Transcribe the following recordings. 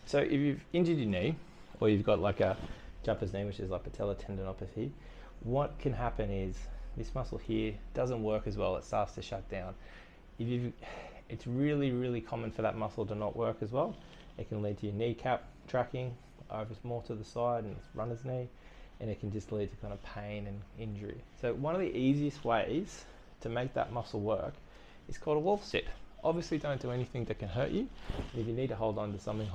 So if you've injured your knee, or you've got like a jumper's knee, which is like patellar tendinopathy, what can happen is this muscle here doesn't work as well. It starts to shut down. It's really, really common for that muscle to not work as well. It can lead to your kneecap tracking over more to the side, and it's runner's knee, and it can just lead to kind of pain and injury. So one of the easiest ways to make that muscle work is called a wolf sit. Obviously don't do anything that can hurt you. If you need to hold on to something,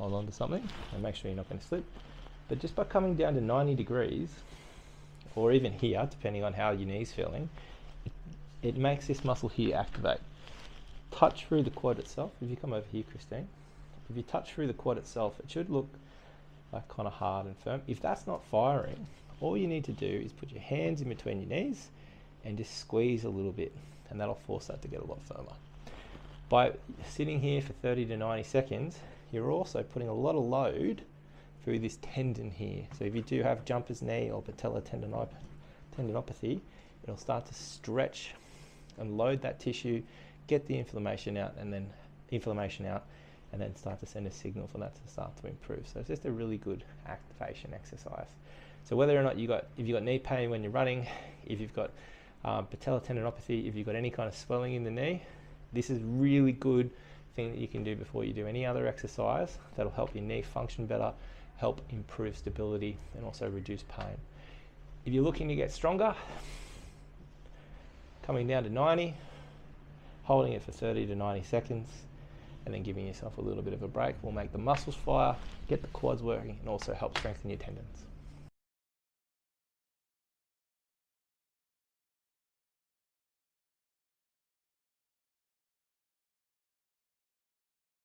and make sure you're not going to slip. But just by coming down to 90 degrees, or even here, depending on how your knee's feeling, it makes this muscle here activate. Touch through the quad itself. If you come over here, Christine, if you touch through the quad itself, it should look like kind of hard and firm. If that's not firing, all you need to do is put your hands in between your knees and just squeeze a little bit, and that'll force that to get a lot firmer. By sitting here for 30 to 90 seconds, you're also putting a lot of load through this tendon here. So if you do have jumper's knee or patellar tendinopathy, it'll start to stretch and load that tissue, get the inflammation out, and then start to send a signal for that to start to improve. So it's just a really good activation exercise. So whether or not if you've got knee pain when you're running, if you've got patellar tendinopathy, if you've got any kind of swelling in the knee, this is really good thing that you can do before you do any other exercise that'll help your knee function better, help improve stability, and also reduce pain. If you're looking to get stronger, coming down to 90, holding it for 30 to 90 seconds, and then giving yourself a little bit of a break will make the muscles fire, get the quads working, and also help strengthen your tendons.